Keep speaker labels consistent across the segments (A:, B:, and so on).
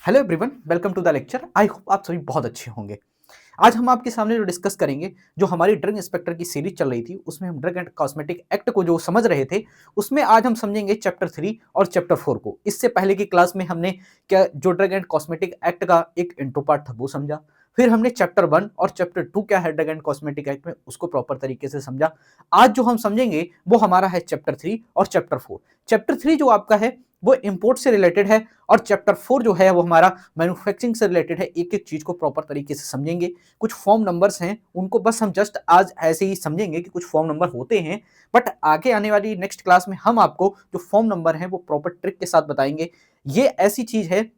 A: Hello everyone, welcome to the lecture. I hope आप सभी बहुत अच्छे होंगे। आज हम आपके सामने जो डिस्कस करेंगे, जो हमारी ड्रग इंस्पेक्टर की सीरीज चल रही थी, उसमें हम ड्रग एंड कॉस्मेटिक एक्ट को जो समझ रहे थे, उसमें आज हम समझेंगे चैप्टर 3 और चैप्टर 4 को। इससे पहले की क्लास में हमने क्या जो ड्रग एंड कॉस्मेटिक एक्ट का एक इंट्रो पार्ट था वो समझा, फिर हमने चैप्टर 1 और चैप्टर 2 क्या है ड्रग एंड कॉस्मेटिक एक्ट में उसको प्रॉपर तरीके से समझा। आज जो हम समझेंगे वो हमारा है चैप्टर 3 और चैप्टर 4। चैप्टर 3 जो आपका है वो इंपोर्ट से रिलेटेड है और चैप्टर 4 जो है वो हमारा मैन्युफैक्चरिंग से रिलेटेड है। एक एक चीज को प्रॉपर तरीके से समझेंगे। कुछ फॉर्म नंबर्स हैं उनको बस हम जस्ट आज ऐसे ही समझेंगे कि कुछ फॉर्म नंबर होते हैं, बट आगे आने वाली नेक्स्ट क्लास में हम आपको जो फॉर्म नंबर है वो प्रॉपर ट्रिक के साथ बताएंगे। ये ऐसी चीज है,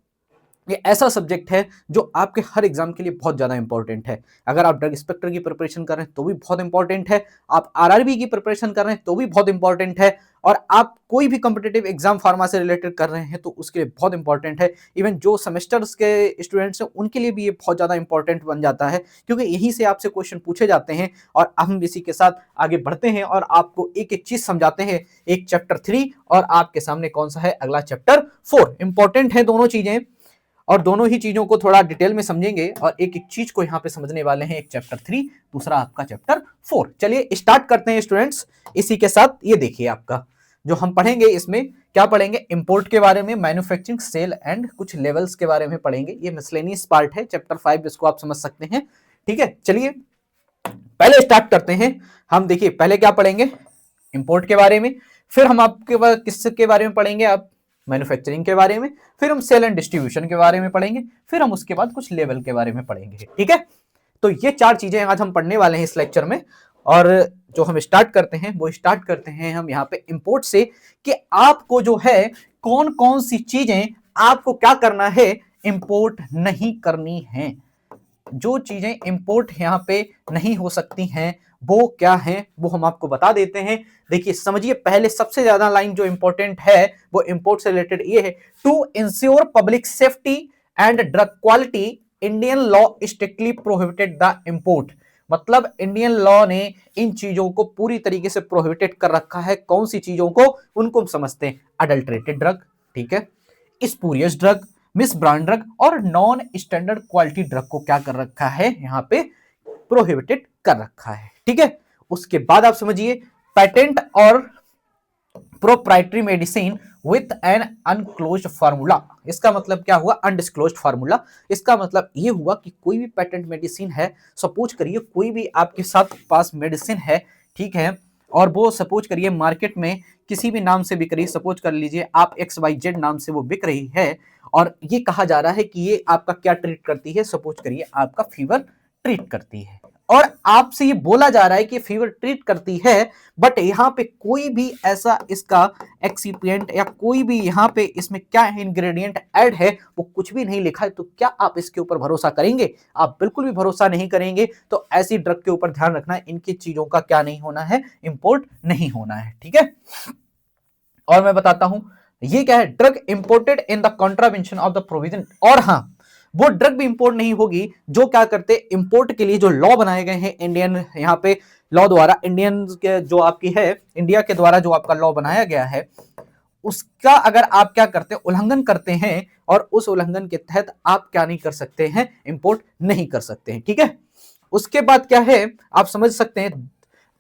A: ये ऐसा सब्जेक्ट है जो आपके हर एग्जाम के लिए बहुत ज्यादा इंपॉर्टेंट है। अगर आप ड्रग इंस्पेक्टर की प्रिपरेशन कर रहे हैं तो भी बहुत इंपॉर्टेंट है, आप आरआरबी की प्रिपरेशन कर रहे हैं तो भी बहुत इंपॉर्टेंट है, और आप कोई भी कॉम्पिटेटिव एग्जाम फार्मा से रिलेटेड कर रहे हैं तो उसके लिए बहुत इंपॉर्टेंट है। इवन जो सेमेस्टर्स के स्टूडेंट्स हैं उनके लिए भी ये बहुत ज्यादा इंपॉर्टेंट बन जाता है, क्योंकि यहीं से आपसे क्वेश्चन पूछे जाते हैं। और हम इसी के साथ आगे बढ़ते हैं और आपको एक एक चीज समझाते हैं। एक चैप्टर 3 और आपके सामने कौन सा है अगला चैप्टर 4। इंपॉर्टेंट है दोनों चीजें, और दोनों ही चीजों को थोड़ा डिटेल में समझेंगे और एक एक चीज को यहाँ पे समझने वाले हैं। एक चैप्टर 3, दूसरा आपका चैप्टर 4। चलिए स्टार्ट करते हैं स्टूडेंट्स। इसी के साथ ये देखिए आपका जो हम पढ़ेंगे, इसमें क्या पढ़ेंगे, इंपोर्ट के बारे में, मैन्युफैक्चरिंग, सेल एंड कुछ लेवल्स के बारे में पढ़ेंगे। ये मिसलेनियस पार्ट है, चैप्टर 5 इसको आप समझ सकते हैं। ठीक है, चलिए पहले स्टार्ट करते हैं। हम देखिए पहले क्या पढ़ेंगे, इंपोर्ट के बारे में, फिर हम आपके बाद किसके बारे में पढ़ेंगे, आप मैन्युफैक्चरिंग के बारे में, फिर हम सेल एंड डिस्ट्रीब्यूशन के बारे में पढ़ेंगे, फिर हम उसके बाद कुछ लेवल के बारे में पढ़ेंगे। ठीक है, तो ये 4 चीजें आज हम पढ़ने वाले हैं इस लेक्चर में। और जो हम स्टार्ट करते हैं वो स्टार्ट करते हैं हम यहाँ पे इंपोर्ट से, कि आपको जो है कौन कौन सी चीजें आपको क्या करना है, इंपोर्ट नहीं करनी है। जो चीजें इंपोर्ट यहाँ पे नहीं हो सकती हैं वो क्या है वो हम आपको बता देते हैं। देखिए समझिए, पहले सबसे ज्यादा लाइन जो इंपॉर्टेंट है वो इंपोर्ट से रिलेटेड ये है, to ensure public safety and drug quality Indian law strictly prohibited the import. मतलब इंडियन लॉ ने इन चीजों को पूरी तरीके से प्रोहिबिटेड कर रखा है। कौन सी चीजों को, उनको हम समझते हैं। अडल्ट्रेटेड ड्रग, ठीक है, spurious drug, miss brand drug और नॉन स्टैंडर्ड क्वालिटी ड्रग को क्या कर रखा है, यहाँ पे प्रोहिबिटेड कर रखा है। ठीक है, उसके बाद आप समझिए, पेटेंट और proprietary medicine with an अनक्लोज्ड formula. इसका मतलब क्या हुआ, अनडिस्क्लोज्ड फार्मूला। इसका मतलब ये हुआ कि कोई भी पेटेंट मेडिसिन है, सपोज करिए कोई भी आपके साथ पास मेडिसिन है, ठीक है, और वो सपोज करिए मार्केट में किसी भी नाम से बिक रही, सपोज कर लीजिए आप XYZ नाम से वो बिक रही है, और ये कहा जा रहा है कि ये आपका क्या ट्रीट करती है, सपोज करिए आपका फीवर ट्रीट करती है, और आपसे ये बोला जा रहा है कि फीवर ट्रीट करती है, बट यहाँ पे कोई भी ऐसा इसका एक्सिपिएंट या कोई भी यहाँ पे इसमें क्या इंग्रेडिएंट ऐड है वो कुछ भी नहीं लिखा है, तो क्या आप इसके ऊपर भरोसा करेंगे? आप बिल्कुल भी भरोसा नहीं करेंगे। तो ऐसी ड्रग के ऊपर ध्यान रखना है, इनकी चीजों का क्या नहीं होना है, इंपोर्ट नहीं होना है। ठीक है, और मैं बताता हूं ये क्या है, drug imported in the contravention of the provision. और हाँ, वो ड्रग भी इंपोर्ट नहीं होगी जो क्या करते, इंपोर्ट के लिए जो लॉ बनाए गए हैं इंडियन, यहाँ पे लॉ द्वारा, इंडियन के जो आपकी है, इंडिया के द्वारा जो आपका लॉ बनाया गया है, उसका अगर आप क्या करते हैं, उल्लंघन करते हैं, और उस उल्लंघन के तहत आप क्या नहीं कर सकते हैं, इंपोर्ट नहीं कर सकते हैं। ठीक है, उसके बाद क्या है, आप समझ सकते हैं,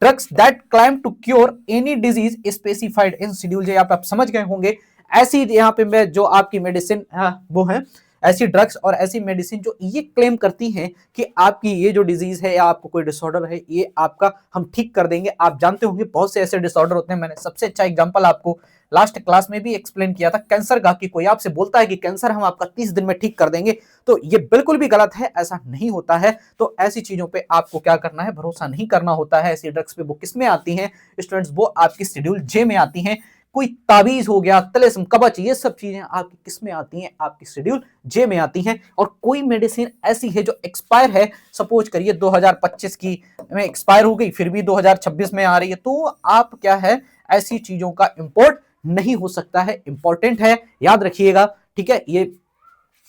A: drugs that claim to cure any disease specified in schedule J, आप समझ गए होंगे। ऐसी यहाँ पे मैं जो आपकी मेडिसिन वो है, ऐसी ड्रग्स और ऐसी मेडिसिन जो ये क्लेम करती हैं कि आपकी ये जो डिजीज है या आपको कोई डिसऑर्डर है, ये आपका हम ठीक कर देंगे। आप जानते होंगे बहुत से ऐसे डिसऑर्डर होते हैं, मैंने सबसे अच्छा एग्जांपल आपको लास्ट क्लास में भी एक्सप्लेन किया था, कैंसर का, कि कोई आपसे बोलता है कि कैंसर हम आपका 30 दिन में ठीक कर देंगे, तो ये बिल्कुल भी गलत है, ऐसा नहीं होता है। तो ऐसी चीजों पे आपको क्या करना है, भरोसा नहीं करना होता है। ऐसी ड्रग्स पे वो किस में आती हैं स्टूडेंट्स, वो आपकी शेड्यूल जे में आती हैं। कोई ताबीज हो गया, तलेस्म, कवच, ये सब चीजें आपकी किस में आती हैं, आपकी शेड्यूल जे में आती हैं। और कोई मेडिसिन ऐसी है जो एक्सपायर है, सपोज करिए 2025 की में एक्सपायर हो गई, फिर भी 2026 में आ रही है, तो आप क्या है, ऐसी चीजों का इंपोर्ट नहीं हो सकता है। इंपॉर्टेंट है, याद रखिएगा। ठीक है, ये,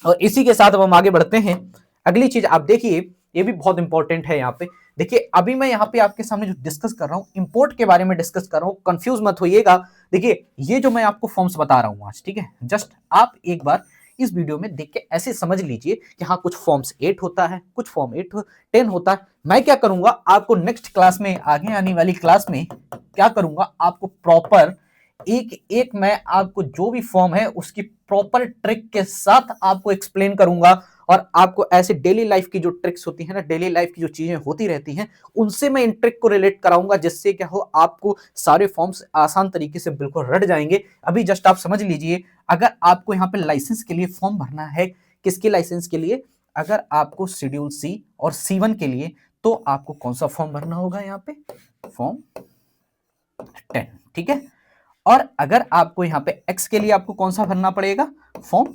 A: और इसी के साथ अब हम आगे बढ़ते हैं। अगली चीज आप देखिए, ये भी बहुत इंपॉर्टेंट है। यहाँ पे देखिए, अभी मैं यहाँ पे आपके सामने जो डिस्कस कर रहा हूँ, इंपोर्ट के बारे में डिस्कस कर रहा हूँ, कंफ्यूज मत होइएगा। देखिए, ये जो मैं आपको फॉर्म्स बता रहा हूँ आज, ठीक है, जस्ट आप एक बार इस वीडियो में देख के ऐसे समझ लीजिए कि हाँ कुछ फॉर्म्स 8 होता है, कुछ फॉर्म 8 10 होता है। मैं क्या करूंगा आपको नेक्स्ट क्लास में, आगे आने वाली क्लास में क्या करूंगा, आपको प्रॉपर एक एक मैं आपको जो भी फॉर्म है उसकी प्रॉपर ट्रिक के साथ आपको एक्सप्लेन करूंगा, और आपको ऐसे डेली लाइफ की जो ट्रिक्स होती है ना, डेली लाइफ की जो चीजें होती रहती हैं, उनसे मैं इन ट्रिक को रिलेट कराऊंगा, जिससे क्या हो आपको सारे फॉर्म्स आसान तरीके से बिल्कुल रट जाएंगे। अभी जस्ट आप समझ लीजिए, अगर आपको यहाँ पे लाइसेंस के लिए फॉर्म भरना है, किसके लाइसेंस के लिए, अगर आपको शेड्यूल सी और C1 के लिए, तो आपको कौन सा फॉर्म भरना होगा, यहाँ पे फॉर्म 10, ठीक है। और अगर आपको यहाँ पे एक्स के लिए आपको कौन सा भरना पड़ेगा, फॉर्म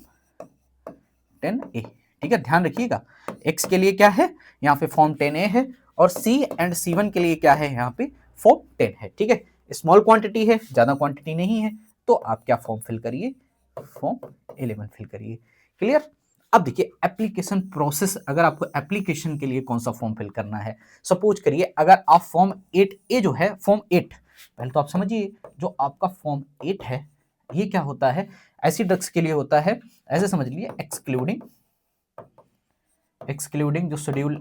A: 10A, ठीक है, ध्यान रखिएगा। एक्स के लिए क्या है, यहाँ पे फॉर्म 10A है, और सी एंड C1 के लिए क्या है, यहाँ पे फॉर्म 10 है, ठीक है। स्मॉल क्वांटिटी है, ज्यादा क्वांटिटी नहीं है, तो आप क्या फॉर्म फिल करिए, फॉर्म 11 फिल करिए। क्लियर। अब देखिए एप्लीकेशन प्रोसेस, अगर आपको एप्लीकेशन के लिए कौन सा फॉर्म फिल करना है, सपोज करिए अगर आप फॉर्म 8A जो है, फॉर्म 8, पहले तो आप समझिए जो आपका फॉर्म 8 है ये क्या होता है, ऐसी ड्रग्स के लिए होता है, ऐसे समझ लीजिए एक्सक्लूडिंग जो शेड्यूल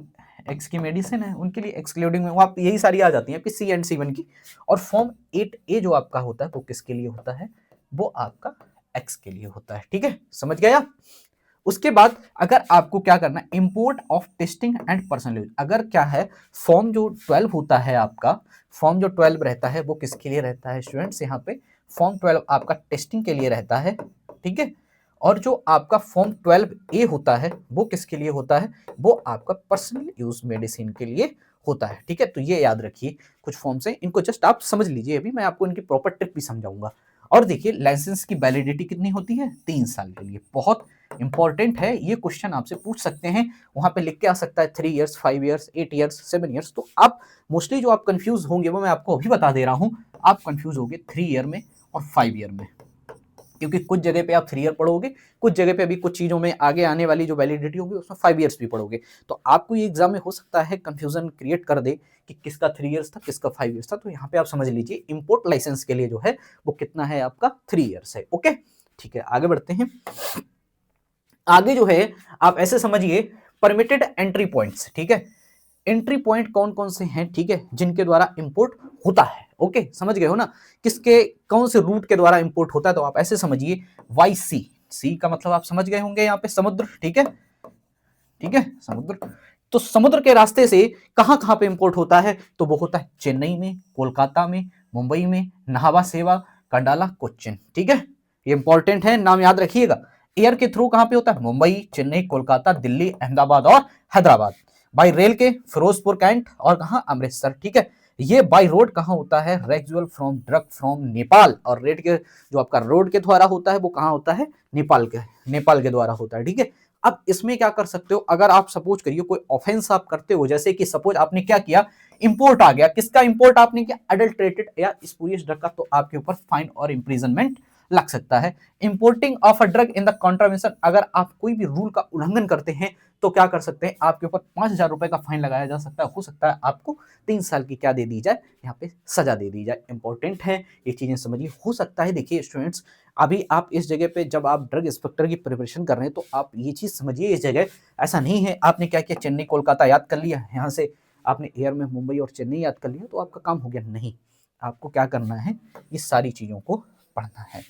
A: एक्स की मेडिसिन है उनके लिए एक्सक्लूडिंग में वो आप यही सारी आ जाती हैं आपकी C एंड C1 की। और फॉर्म 8A जो आपका होता है वो किसके लिए होता है, वो आपका एक्स के लिए होता है, ठीक है, समझ गया। उसके बाद अगर आपको क्या करना है, import of testing and personal use, अगर क्या है फॉर्म जो 12 होता है आपका, फॉर्म जो 12 रहता है वो किसके लिए रहता है स्टूडेंट्स, यहाँ पे फॉर्म 12 आपका टेस्टिंग के लिए रहता है, ठीक है। और जो आपका फॉर्म 12A होता है वो किसके लिए होता है, वो आपका पर्सनल यूज मेडिसिन के लिए होता है, ठीक है। तो ये याद रखिए, कुछ फॉर्म्स हैं, इनको जस्ट आप समझ लीजिए, अभी मैं आपको इनकी प्रॉपर टिप भी समझाऊंगा। और देखिए लाइसेंस की वैलिडिटी कितनी होती है, 3 साल के लिए, बहुत इंपॉर्टेंट है, ये क्वेश्चन आपसे पूछ सकते हैं, वहां पे लिख के आ सकता है 3 इयर्स 5 इयर्स 8 इयर्स 7 इयर्स। तो आप मोस्टली जो आप कंफ्यूज होंगे वो मैं आपको अभी बता दे रहा हूं, आप कंफ्यूज होंगे 3 ईयर में और 5 ईयर में, क्योंकि कुछ जगह पे आप 3 ईयर पढ़ोगे, कुछ जगह पे अभी कुछ चीजों में आगे आने वाली जो वैलिडिटी होगी उसमें 5 इयर्स भी पढ़ोगे। तो आपको ये एग्जाम में हो सकता है कंफ्यूजन क्रिएट कर दे कि किसका 3 इयर्स था किसका 5 इयर्स था। तो यहाँ पे आप समझ लीजिए इंपोर्ट लाइसेंस के लिए जो है वो कितना है, आपका 3 इयर्स है। ओके, ठीक है, आगे बढ़ते हैं। आगे जो है आप ऐसे समझिए परमिटेड एंट्री पॉइंट्स, ठीक है। एंट्री पॉइंट कौन कौन से हैं, ठीक है, जिनके द्वारा इंपोर्ट होता है। ओके, समझ गए हो ना, किसके कौन से रूट के द्वारा इंपोर्ट होता है। तो आप ऐसे समझिए YC, सी का मतलब आप समझ गए होंगे, यहाँ पे समुद्र, ठीक है, ठीक है, समुद्र। तो समुद्र के रास्ते से कहां कहां पे इंपोर्ट होता है, तो वो होता है चेन्नई में, कोलकाता में, मुंबई में, नाहवा सेवा, कंडाला, कोच्चिन, ठीक है, ये इंपॉर्टेंट है, नाम याद रखिएगा। एयर के थ्रू कहां पे होता है, मुंबई, चेन्नई, कोलकाता, दिल्ली, अहमदाबाद और हैदराबाद। बाई रेल के फिरोजपुर कैंट और कहां, अमृतसर, ठीक है। ये बाई रोड कहां होता है, रेक्सुअल फ्रॉम ड्रग फ्रॉम नेपाल, और रेड के जो आपका रोड के द्वारा होता है वो कहां होता है, नेपाल के द्वारा होता है, ठीक है। अब इसमें क्या कर सकते हो, अगर आप सपोज करिए कोई ऑफेंस आप करते हो, जैसे कि सपोज आपने क्या किया, इंपोर्ट आ गया, किसका इंपोर्ट आपने किया, अडल्ट्रेटेड या स्पूरियस ड्रग का, तो आपके ऊपर फाइन और इंप्रिजनमेंट लग सकता है। Importing of a drug in the contravention, अगर आप कोई भी रूल का उल्लंघन करते हैं तो क्या कर सकते हैं, आपके ऊपर 5,000 रुपए का फाइन लगाया जा सकता है, हो सकता है आपको 3 साल की क्या दे दी जाए, यहाँ पे सजा दे दी जाए। इंपॉर्टेंट है, ये चीजें समझिए। हो सकता है, देखिए स्टूडेंट्स, अभी आप इस जगह पे जब आप ड्रग इंस्पेक्टर की प्रिपरेशन कर रहे हैं तो आप ये चीज समझिए, इस जगह ऐसा नहीं है आपने क्या किया, चेन्नई कोलकाता याद कर लिया, यहाँ से आपने एयर में मुंबई और चेन्नई याद कर लिया तो आपका काम हो गया, नहीं। आपको क्या करना है, ये सारी चीजों को पढ़ना है,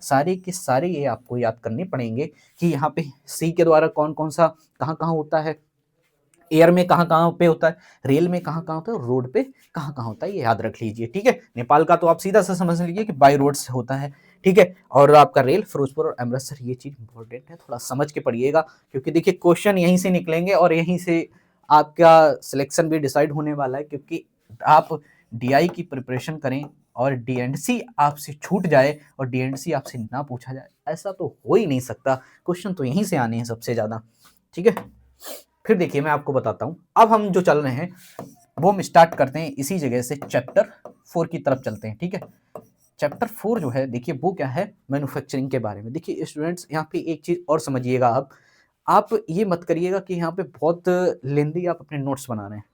A: सारे के सारे ये आपको याद करने पड़ेंगे कि यहाँ पे सी के द्वारा कौन कौन सा कहाँ कहाँ होता है, एयर में कहाँ कहाँ पे होता है, रेल में कहाँ कहाँ होता है, रोड पे कहाँ कहाँ होता है, ये याद रख लीजिए, ठीक है। नेपाल का तो आप सीधा सा समझ लीजिए कि बाई रोड से होता है, ठीक है। और आपका रेल फिरोजपुर और अमृतसर, ये चीज इंपॉर्टेंट है, थोड़ा समझ के पढ़िएगा, क्योंकि देखिए क्वेश्चन यहीं से निकलेंगे और यहीं से आपका सिलेक्शन भी डिसाइड होने वाला है। क्योंकि आप DI की प्रिपरेशन करें और DNC आपसे छूट जाए और DNC आपसे ना पूछा जाए, ऐसा तो हो ही नहीं सकता। क्वेश्चन तो यहीं से आने हैं सबसे ज्यादा, ठीक है। फिर देखिए मैं आपको बताता हूं, अब हम जो चल रहे हैं वो हम स्टार्ट करते हैं इसी जगह से, चैप्टर 4 की तरफ चलते हैं, ठीक है। चैप्टर 4 जो है, देखिए वो क्या है, मैन्युफैक्चरिंग के बारे में। देखिए स्टूडेंट्स, यहाँ पे एक चीज और समझिएगा, आप ये मत करिएगा कि यहाँ पे बहुत लेंदी आप अपने नोट्स बना रहे हैं।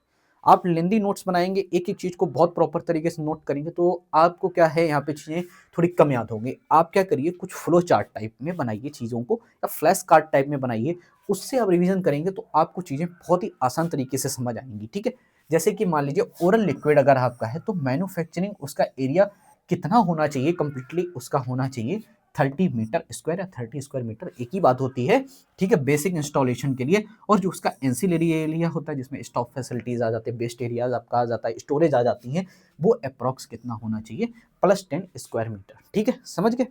A: आप लेंदी नोट्स बनाएंगे, एक एक चीज को बहुत प्रॉपर तरीके से नोट करेंगे तो आपको क्या है यहाँ पे चीजें थोड़ी कम याद होंगी। आप क्या करिए, कुछ फ्लो चार्ट टाइप में बनाइए चीजों को, या फ्लैश कार्ड टाइप में बनाइए, उससे आप रिवीजन करेंगे तो आपको चीजें बहुत ही आसान तरीके से समझ आएंगी। ठीक है, जैसे कि मान लीजिए ओरल लिक्विड अगर आपका है तो मैन्युफैक्चरिंग उसका एरिया कितना होना चाहिए, कंप्लीटली उसका होना चाहिए 30 मीटर स्क्वायर या 30 स्क्वायर मीटर, एक ही बात होती है। ठीक है, बेसिक इंस्टॉलेशन के लिए। और जो उसका एंसिलरी एरिया होता है जिसमें स्टॉक फैसिलिटीज आ जाते हैं, बेस्ड एरियाज आपका आ जाता है, स्टोरेज आ जाती है, वो अप्रॉक्स कितना होना चाहिए, +10 स्क्वायर मीटर। ठीक है, समझ गए।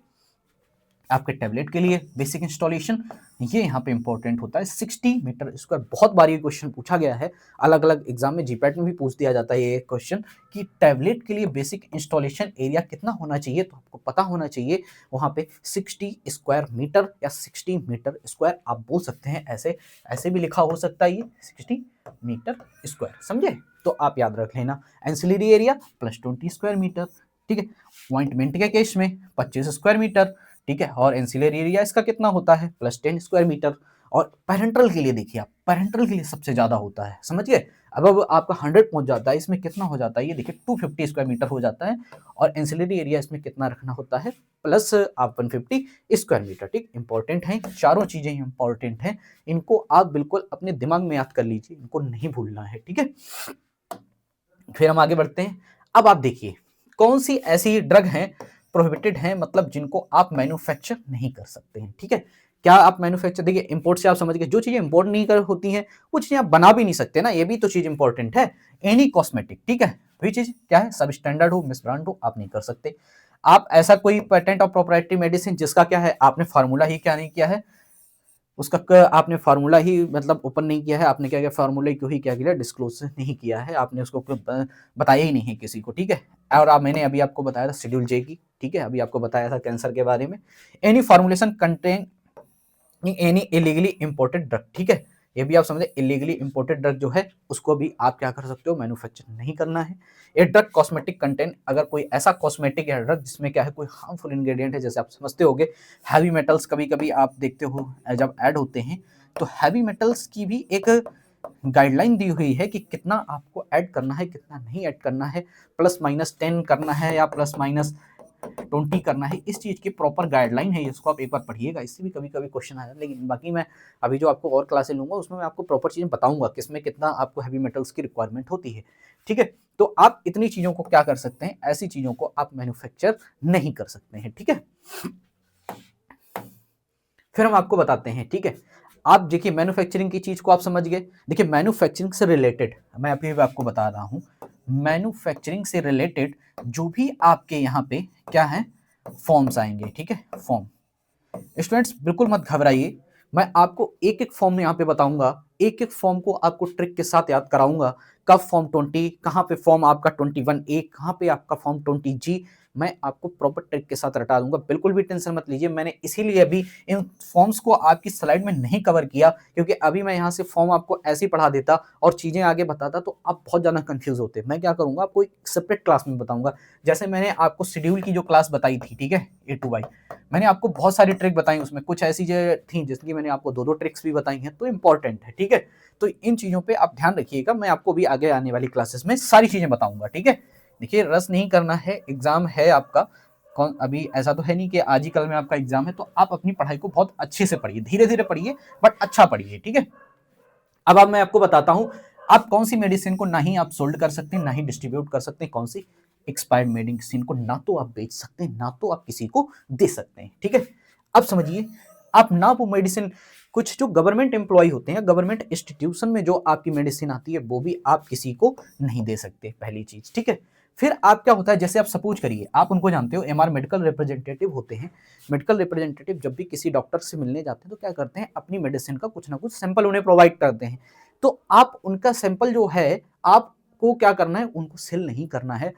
A: आपके टैबलेट के लिए बेसिक इंस्टॉलेशन ये यहाँ पे इंपॉर्टेंट होता है 60 मीटर स्क्वायर। बहुत बार ये क्वेश्चन पूछा गया है, अलग अलग एग्जाम में, जीपैट में भी पूछ दिया जाता है ये क्वेश्चन कि टैबलेट के लिए बेसिक इंस्टॉलेशन एरिया कितना होना चाहिए, तो आपको पता होना चाहिए वहाँ पे 60 स्क्वायर मीटर या 60 मीटर स्क्वायर आप बोल सकते हैं। ऐसे ऐसे भी लिखा हो सकता है ये 60 मीटर स्क्वायर, समझे। तो आप याद रख लेना, एंसिलरी एरिया +20 स्क्वायर मीटर। ठीक है, ऑइंटमेंट के केस में 25 स्क्वायर मीटर। ठीक है, और एंसिलरी एरिया इसका कितना होता है, +10 स्क्वायर मीटर। और पेरेंटल के लिए देखिए, आप पेरेंटल के लिए सबसे ज्यादा होता है, समझ गए। अब आपका 100 पहुंच जाता है, इसमें कितना हो जाता है, ये देखिए 250 स्क्वायर मीटर हो जाता है। और एंसिलरी एरिया इसमें कितना रखना होता है, प्लस आप 150 स्क्वायर मीटर। ठीक, इंपॉर्टेंट है, चारों चीजें इंपॉर्टेंट हैं, इनको आप बिल्कुल अपने दिमाग में याद कर लीजिए, इनको नहीं भूलना है। ठीक है, फिर हम आगे बढ़ते हैं। अब आप देखिए कौन सी ऐसी ड्रग है प्रोहिबिटेड है, मतलब जिनको आप मैन्युफैक्चर नहीं कर सकते हैं। ठीक है, क्या आप मैन्युफैक्चर, देखिए इंपोर्ट से आप समझ गए, जो चीजें इंपोर्ट नहीं कर होती हैं वो चीजें आप बना भी नहीं सकते ना, ये भी तो चीज इंपॉर्टेंट है। एनी कॉस्मेटिक, ठीक है, वही चीज क्या है, सब स्टैंडर्ड हो, मिस ब्रांड हो, आप नहीं कर सकते। आप ऐसा कोई पेटेंट और प्रोप्राइटरी मेडिसिन जिसका क्या है, आपने फार्मूला ही क्या नहीं किया है, उसका आपने फार्मूला ही मतलब ओपन नहीं किया है, आपने क्या किया, फार्मूला को ही क्या किया, डिस्क्लोज नहीं किया है, आपने उसको बताया ही नहीं है किसी को। ठीक है, और आप, मैंने अभी आपको बताया था शेड्यूल जे की, ठीक है, अभी आपको बताया था कैंसर के बारे में। Any formulation contain any illegally imported drug. ठीक है, ये भी आप समझे, इलीगली इंपोर्टेड ड्रग जो है उसको भी आप क्या कर सकते हो, मैन्युफैक्चर नहीं करना है। ए ड्रग कॉस्मेटिक कंटेंट, अगर कोई ऐसा कॉस्मेटिक या ड्रग जिसमें क्या है कोई हार्मफुल इंग्रेडिएंट है, जैसे आप समझते होगे हैवी मेटल्स कभी कभी आप देखते हो जब ऐड होते हैं, तो हैवी मेटल्स की भी एक गाइडलाइन दी हुई है कि कितना आपको ऐड करना है, कितना नहीं ऐड करना है, +-10 करना है या +-20 करना है, इस चीज की प्रॉपर गाइडलाइन है, इसको आप एक बार पढ़िएगा, इससे भी कभी कभी क्वेश्चन आया। लेकिन बाकी मैं अभी जो आपको और क्लासेस लूंगा उसमें मैं आपको प्रॉपर चीजें बताऊंगा किसमें कितना आपको हैवी मेटल्स की रिक्वायरमेंट होती है। ठीक है, तो आप इतनी चीजों को क्या कर सकते हैं, ऐसी चीजों को आप मैन्युफैक्चर नहीं कर सकते हैं। ठीक है, फिर हम आपको बताते हैं। ठीक है, आप देखिए मैन्युफैक्चरिंग की चीज को आप समझ गए। देखिए मैन्युफैक्चरिंग से रिलेटेड मैं अभी भी आपको बता रहा हूं, मैन्युफैक्चरिंग से रिलेटेड जो भी आपके यहाँ पे क्या है, फॉर्म्स आएंगे। ठीक है, फॉर्म, स्टूडेंट्स बिल्कुल मत घबराइए, मैं आपको एक एक फॉर्म यहाँ पे बताऊंगा, एक एक फॉर्म को आपको ट्रिक के साथ याद कराऊंगा। कब फॉर्म 20, कहाँ पे फॉर्म आपका 21A, कहाँ पे आपका फॉर्म 20G, मैं आपको प्रॉपर ट्रिक के साथ रटा दूंगा, बिल्कुल भी टेंशन मत लीजिए। मैंने इसीलिए अभी इन फॉर्म्स को आपकी स्लाइड में नहीं कवर किया, क्योंकि अभी मैं यहाँ से फॉर्म आपको ऐसे ही पढ़ा देता और चीजें आगे बताता तो आप बहुत ज्यादा कंफ्यूज होते। मैं क्या करूंगा, आपको एक सेपरेट क्लास में बताऊंगा। जैसे मैंने आपको शेड्यूल की जो क्लास बताई थी, ठीक है, A to Y, मैंने आपको बहुत सारी ट्रिक बताई, उसमें कुछ ऐसी थी जिसकी मैंने आपको 2-2 ट्रिक्स भी बताई हैं, तो इंपॉर्टेंट है। ठीक है, तो इन चीजों पे आप ध्यान रखिएगा, मैं आपको भी आगे आने वाली क्लासेस में सारी चीजें बताऊंगा। ठीक है, देखिए रस नहीं करना है, एग्जाम है आपका, कौन अभी ऐसा तो है नहीं कि आज ही कल में आपका एग्जाम है, तो आप अपनी पढ़ाई को बहुत अच्छे से पढ़िए, धीरे धीरे पढ़िए बट अच्छा पढ़िए। ठीक है, अब मैं आपको बताता हूं आप कौन सी मेडिसिन को ना ही आप सोल्ड कर सकते हैं, ना ही डिस्ट्रीब्यूट कर सकते हैं, कौन सी एक्सपायर्ड मेडिसिन को ना तो आप बेच सकते हैं, ना तो आप किसी को दे सकते हैं। ठीक है, अब समझिए, आप ना वो मेडिसिन, कुछ जो गवर्नमेंट एम्प्लॉय होते हैं, गवर्नमेंट इंस्टीट्यूशन में जो आपकी मेडिसिन आती है वो भी आप किसी को नहीं दे सकते, पहली चीज। ठीक है, फिर आप क्या होता है, जैसे आप सपोज करिए, आप उनको जानते हो, एमआर मेडिकल रिप्रेजेंटेटिव होते हैं। मेडिकल रिप्रेजेंटेटिव जब भी किसी डॉक्टर से मिलने जाते हैं तो क्या करते हैं, अपनी मेडिसिन का कुछ ना कुछ सैंपल उन्हें प्रोवाइड करते हैं। तो आप उनका सैंपल जो है, आपको क्या करना है, उनको सेल नहीं करना है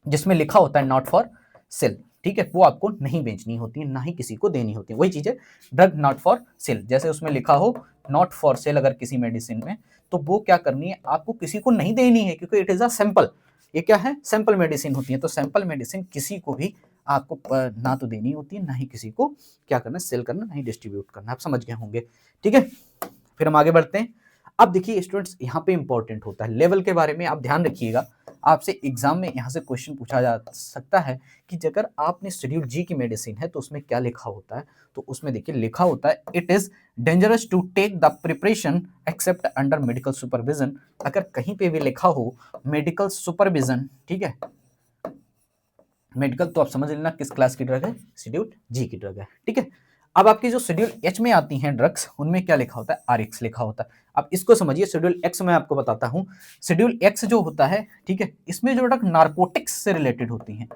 A: जिसमें लिखा होता है नॉट फॉर सेल। ठीक है, वो आपको नहीं बेचनी होती है, ना ही किसी को देनी होती है। वही चीज है ड्रग नॉट फॉर सेल, जैसे उसमें लिखा हो नॉट फॉर सेल अगर किसी मेडिसिन में, तो वो क्या करनी है, आपको किसी को नहीं देनी है, क्योंकि इट इज अ सैंपल। ये क्या है, सैंपल मेडिसिन होती है, तो सैंपल मेडिसिन किसी को भी आपको ना तो देनी होती है, ना ही किसी को क्या करना, सेल करना, ना ही डिस्ट्रीब्यूट करना। आप समझ गए होंगे। ठीक है, फिर हम आगे बढ़ते हैं। अब देखिए स्टूडेंट्स, यहाँ पे इंपॉर्टेंट होता है लेवल के बारे में आप ध्यान रखिएगा। आपसे एग्जाम में यहाँ से क्वेश्चन पूछा जा सकता है कि अगर आपने शेड्यूल जी की मेडिसिन है तो उसमें क्या लिखा होता है। तो उसमें देखिए लिखा होता है it is dangerous to take the preparation except under medical supervision. अगर कहीं पे भी लिखा हो मेडिकल सुपरविजन, ठीक है, मेडिकल, तो आप समझ लेना किस क्लास की ड्रग है, शेड्यूल जी की ड्रग है, ठीक है। अब आपकी जो शेड्यूल एच में आती हैं ड्रग्स, उनमें क्या लिखा होता है, आरएक्स लिखा होता है। अब इसको समझिए, शेड्यूल एक्स में आपको बताता हूं। शेड्यूल एक्स जो होता है, ठीक है, इसमें जो ड्रग नार्कोटिक्स से रिलेटेड होती हैं,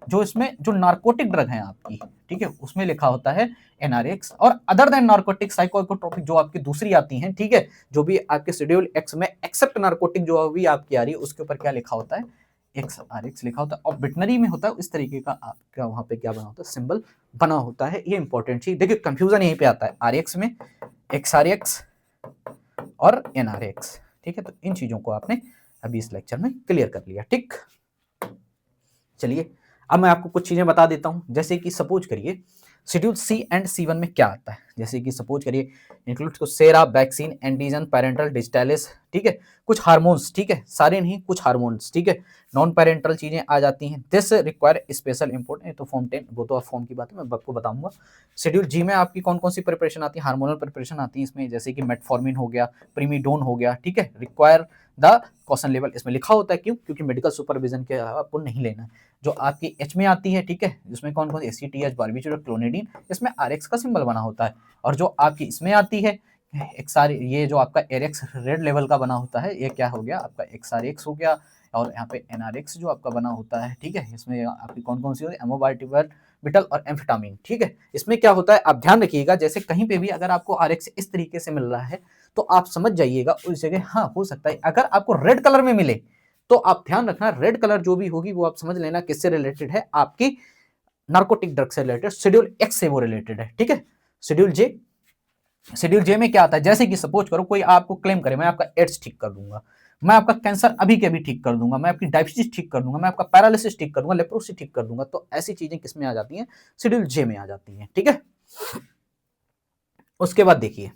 A: जो इसमें जो नार्कोटिक ड्रग है आपकी, ठीक है, उसमें लिखा होता है एनआरएक्स। और अदर देन नार्कोटिक साइकोट्रोपिक जो आपकी दूसरी आती हैं, ठीक है, जो भी आपके शेड्यूल एक्स में एक्सेप्ट नार्कोटिक जो भी आपकी आ रही है, उसके ऊपर क्या लिखा होता है, एक्स आर एक्स लिखा होता है। और बिटनरी में होता है इस तरीके का आपका वहां पे क्या बना होता है, सिंबल बना होता है। ये इंपॉर्टेंट चीज देखिए, कंफ्यूजन यहीं पे आता है, आर एक्स में एक्स आर एक्स और एन आर एक्स, ठीक है। तो इन चीजों को आपने अभी इस लेक्चर में क्लियर कर लिया, ठीक। चलिए अब मैं आपको कुछ चीजें बता देता हूं, जैसे कि सपोज करिए शेड्यूल सी एंड सी1 में क्या आता है। जैसे कि सपोज करिए इंक्लूड्स को सेरा, वैक्सीन, एंटीजन, पेरेंटल, डिजिटलिस, ठीक है, कुछ हार्मोन्स, ठीक है, सारे नहीं कुछ हार्मोन्स, ठीक है, नॉन पेरेंटल चीजें आ जाती हैं। दिस रिक्वायर स्पेशल इंपोर्ट, तो फॉर्म 10, वो तो फॉर्म की बात है, मैं आपको बताऊंगा। शेड्यूल जी में आपकी कौन कौन सी प्रिपरेशन आती है, हार्मोनल प्रिपरेशन आती है इसमें, जैसे कि मेटफॉर्मिन हो गया, प्रीमिडोन हो गया, ठीक है, रिक्वायर द कॉशन लेवल, इसमें लिखा होता है। क्यों? क्योंकि मेडिकल सुपरविजन के अलावा आपको नहीं लेना है। जो आपकी एच में आती है, ठीक है, जिसमें कौन कौन एसीटीएच, बार्बिटूर, क्लोनिडीन, इसमें आरएक्स का सिंबल बना होता है। और जो आपकी इसमें आती है एक्सआर, ये जो आपका एरेक्स रेड लेवल का बना होता है, ये क्या हो गया आपका एक्सआरएक्स हो गया। और यहाँ पे एनआरएक्स जो आपका बना होता है, ठीक है, इसमें आपकी कौन कौन सी होती है, एमोबार्टिबल, बिटल और एम्फेटामिन, ठीक है। इसमें क्या होता है आप ध्यान रखिएगा, जैसे कहीं पे भी अगर आपको आरएक्स इस तरीके से मिल रहा है तो आप समझ जाइएगा उस जगह हाँ हो सकता है। अगर आपको रेड कलर में मिले तो आप ध्यान रखना, रेड कलर जो भी होगी वो आप समझ लेना किससे रिलेटेड है, आपकी नार्कोटिक ड्रग से रिलेटेड, शेड्यूल एक्स से वो रिलेटेड है, ठीक है। शेड्यूल जे, शेड्यूल जे में क्या आता है, जैसे कि सपोज करो कोई आपको क्लेम करे मैं आपका एड्स ठीक कर दूंगा, मैं आपका कैंसर अभी के अभी ठीक कर दूंगा, मैं आपकी डायबिटीज ठीक कर दूंगा, मैं आपका पैरालिसिस ठीक कर दूंगा, लेप्रोसी ठीक कर दूंगा, तो ऐसी चीजें किस में आ जाती हैं, शेड्यूल जे में आ जाती हैं, ठीक है। उसके बाद देखिए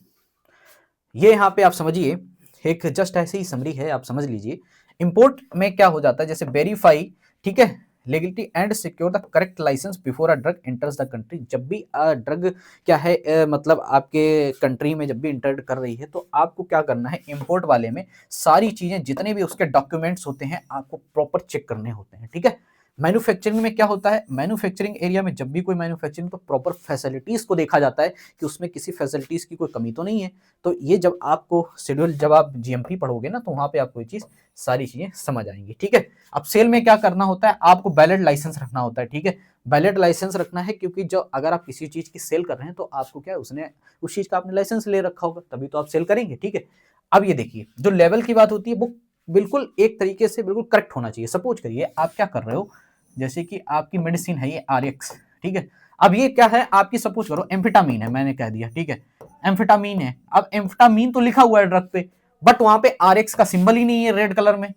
A: ये यहाँ पे आप समझिए, एक जस्ट ऐसे ही समरी है, आप समझ लीजिए। इंपोर्ट में क्या हो जाता है, जैसे वेरीफाई, ठीक है, legality and secure the correct licence before a drug enters the country. जब भी ड्रग क्या है मतलब आपके कंट्री में जब भी इंटर कर रही है तो आपको क्या करना है, इंपोर्ट वाले में सारी चीजें जितने भी उसके डॉक्यूमेंट्स होते हैं आपको प्रॉपर चेक करने होते हैं, ठीक है। मैन्युफैक्चरिंग में क्या होता है, मैन्युफैक्चरिंग एरिया में जब भी कोई मैन्युफैक्चरिंग, तो प्रॉपर फैसिलिटीज को देखा जाता है कि उसमें किसी फैसिलिटीज की कोई कमी तो नहीं है। तो ये जब आपको शेड्यूल, जब आप जीएमपी पढ़ोगे ना तो वहां पे आपको ये चीज सारी चीजें समझ आएंगी, ठीक है। अब सेल में क्या करना होता है, आपको वैलिड लाइसेंस रखना होता है, ठीक है, वैलिड लाइसेंस रखना है, क्योंकि जो अगर आप किसी चीज की सेल कर रहे हैं तो आपको क्या है, उसने उस चीज का आपने लाइसेंस ले रखा होगा, तभी तो आप सेल करेंगे, ठीक है। अब ये देखिए जो लेवल की बात होती है वो बिल्कुल एक तरीके से बिल्कुल करेक्ट होना चाहिए। सपोज करिए आप क्या कर रहे हो, जैसे कि आपकी मेडिसिन है ये आरएक्स, ठीक है, अब ये क्या है आपकी, सपोज करो एम्फेटामीन है, मैंने कह दिया, ठीक है, एम्फेटामीन है। अब एम्फेटामीन तो लिखा हुआ है ड्रग पे, बट वहां पे आरएक्स का सिंबल ही नहीं है रेड कलर में।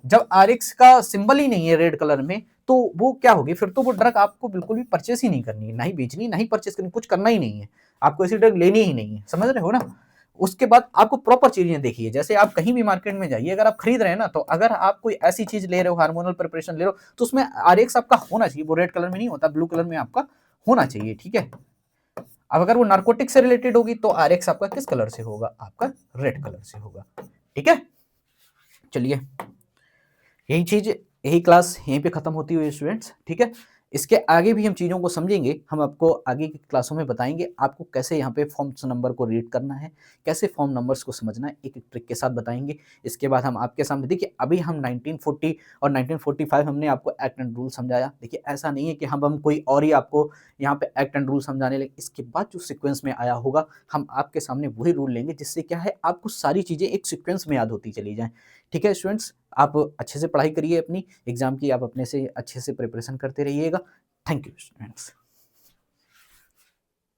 A: जब आरएक्स का सिंबल ही नहीं है रेड कलर में तो वो क्या होगी, फिर तो वो ड्रग आपको बिल्कुल भी परचेस ही नहीं करनी है, ना ही बेचनी, ना ही परचेस करनी, कुछ करना ही नहीं है आपको, ऐसी ड्रग लेनी ही नहीं है, समझ रहे हो ना। उसके बाद आपको प्रॉपर चीजें देखिए, जैसे आप कहीं भी मार्केट में जाइए, अगर आप खरीद रहे हैं ना, तो अगर आप कोई ऐसी चीज ले रहे हो, हार्मोनल प्रिपरेशन ले रहे हो, तो उसमें आरएक्स आपका होना चाहिए, वो रेड कलर में नहीं होता, ब्लू कलर में आपका होना चाहिए, ठीक है। अब अगर वो नार्कोटिक से रिलेटेड होगी तो आरएक्स आपका किस कलर से होगा, आपका रेड कलर से होगा, ठीक है। चलिए यही चीज, यही क्लास यहीं पे खत्म होती हुई स्टूडेंट्स, ठीक है। इसके आगे भी हम चीज़ों को समझेंगे, हम आपको आगे की क्लासों में बताएंगे आपको कैसे यहाँ पे फॉर्म्स नंबर को रीड करना है, कैसे फॉर्म नंबर्स को समझना है, एक एक ट्रिक के साथ बताएंगे। इसके बाद हम आपके सामने, देखिए अभी हम 1940 और 1945 हमने आपको एक्ट एंड रूल समझाया। देखिए ऐसा नहीं है कि हम कोई और ही आपको यहाँ पे एक्ट एंड रूल समझाने लगे, इसके बाद जो सिक्वेंस में आया होगा हम आपके सामने वही रूल लेंगे, जिससे क्या है आपको सारी चीज़ें एक सिक्वेंस में याद होती चली जाएँ, ठीक है स्टूडेंट्स। आप अच्छे से पढ़ाई करिए, अपनी एग्जाम की आप अपने से अच्छे से प्रिपरेशन करते रहिएगा। Thank you students.